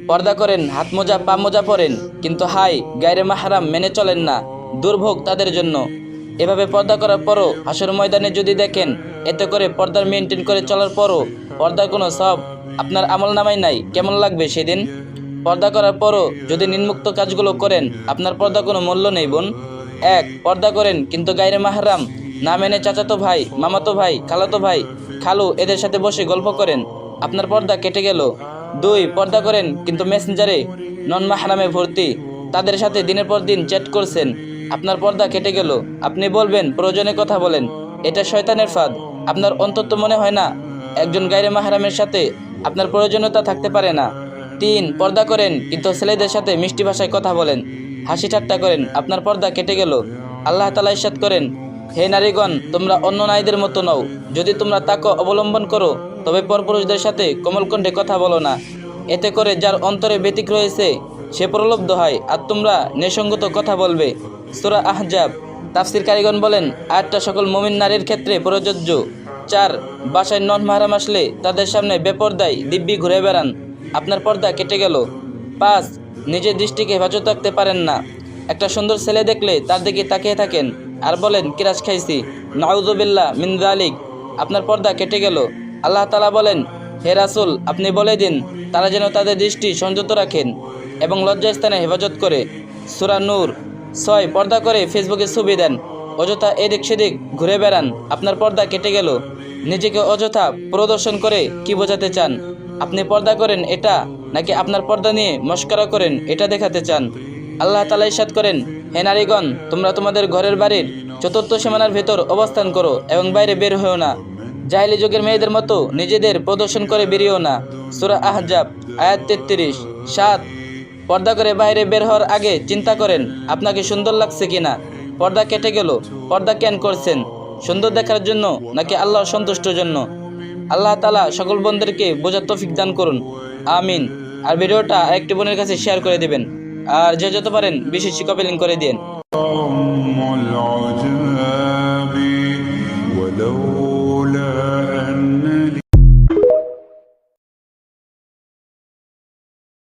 পর্দা করেন, হাত মোজা পা মোজা পরেন, কিন্তু হাই গায়রে মাহরাম মেনে চলেন না, দুর্ভোগ তাদের জন্য। এভাবে পর্দা করার পরও হাসর ময়দানে যদি দেখেন এতে করে পর্দার মেনটেন করে চলার পরও পর্দার কোনো সব আপনার আমলনামায় নাই, কেমন লাগবে সেদিন? পর্দা করার পরও যদি নিম্নোক্ত কাজগুলো করেন আপনার পর্দা কোনো মূল্য নেই বোন। এক, পর্দা করেন কিন্তু গায়রে মাহরাম না মেনে চাচাতো ভাই, মামাতো ভাই, খালাতো ভাই, খালু এদের সাথে বসে গল্প করেন, আপনার পর্দা কেটে গেল। দুই, পর্দা করেন কিন্তু মেসেঞ্জারে নন মাহরামে ভর্তি, তাদের সাথে দিনের পর দিন চ্যাট করছেন, আপনার পর্দা কেটে গেল। আপনি বলবেন প্রয়োজনে কথা বলেন, এটা শয়তানের ফাঁদ। আপনার অন্তত মনে হয় না একজন গায়রে মাহরামের সাথে আপনার প্রয়োজনীয়তা থাকতে পারে না। তিন, পর্দা করেন কিন্তু ছেলেদের সাথে মিষ্টি ভাষায় কথা বলেন, হাসি ঠাট্টা করেন, আপনার পর্দা কেটে গেল। আল্লাহ তাআলা ইরশাদ করেন, হে নারীগণ, তোমরা অন্য নারীদের মতো নও, যদি তোমরা তাকে অবলম্বন করো তবে পরপুরুষদের সাথে কোমল কণ্ঠে কথা বলো না, এতে করে যার অন্তরে ব্যতিক রয়েছে সে প্রলুব্ধ হয়, আর তোমরা নেসঙ্গত কথা বলবে। সূরা আহজাব। তাফসির কারিগণ বলেন আয়াতটা সকল মুমিন নারীর ক্ষেত্রে প্রযোজ্য। চার, বাসায় নন মাহরাম আসলে তাদের সামনে বেপরদায় দিব্যি ঘুরে বেড়ান, আপনার পর্দা কেটে গেল। পাঁচ, নিজের দৃষ্টিকে হেফাজত রাখতে পারেন না, একটা সুন্দর ছেলে দেখলে তার দিকে তাকিয়ে থাকেন আর বলেন কিরাস খাইছি, নাউযুবিল্লাহ মিন যালিক, আপনার পর্দা কেটে গেল। আল্লাহ তাআলা বলেন, হে রাসূল, আপনি বলে দিন তারা যেন তাদের দৃষ্টি সংযত রাখেন এবং লজ্জাস্থানে হেফাজত করে। সূরা নূর। ছয়, পর্দা করে ফেসবুকে ছবি দেন, অযথা এদিক সেদিক ঘুরে বেড়ান, আপনার পর্দা কেটে গেল। নিজেকে অযথা প্রদর্শন করে কি বোঝাতে চান? আপনি পর্দা করেন এটা, নাকি আপনার পর্দা নিয়ে মস্করা করেন এটা দেখাতে চান? আল্লাহ তাআলা ইরশাদ করেন, হে নারীগণ, তোমরা তোমাদের ঘরের বাড়ির চতুর্থ সীমানার ভেতর অবস্থান করো এবং বাইরে বের হও না, জাহেলি যুগের মেয়েদের মতো নিজেদের প্রদর্শন করে বেরিয়েও না। সূরা আহজাব আয়াত 33। 7, পর্দা করে বাইরে বের হওয়ার আগে চিন্তা করেন আপনাকে সুন্দর লাগছে কিনা। পর্দা কেটে গেল, পর্দা কেন করছেন? সুন্দর দেখার জন্য নাকি আল্লাহর সন্তুষ্টির জন্য? আল্লাহ তাআলা সকল বন্ধুদেরকে বোঝার তৌফিক দান করুন, আমিন। আর ভিডিওটা আরেকটি বোনের কাছে শেয়ার করে দিবেন, আর যে যত পারেন বেশি কপি লিংক করে দিন।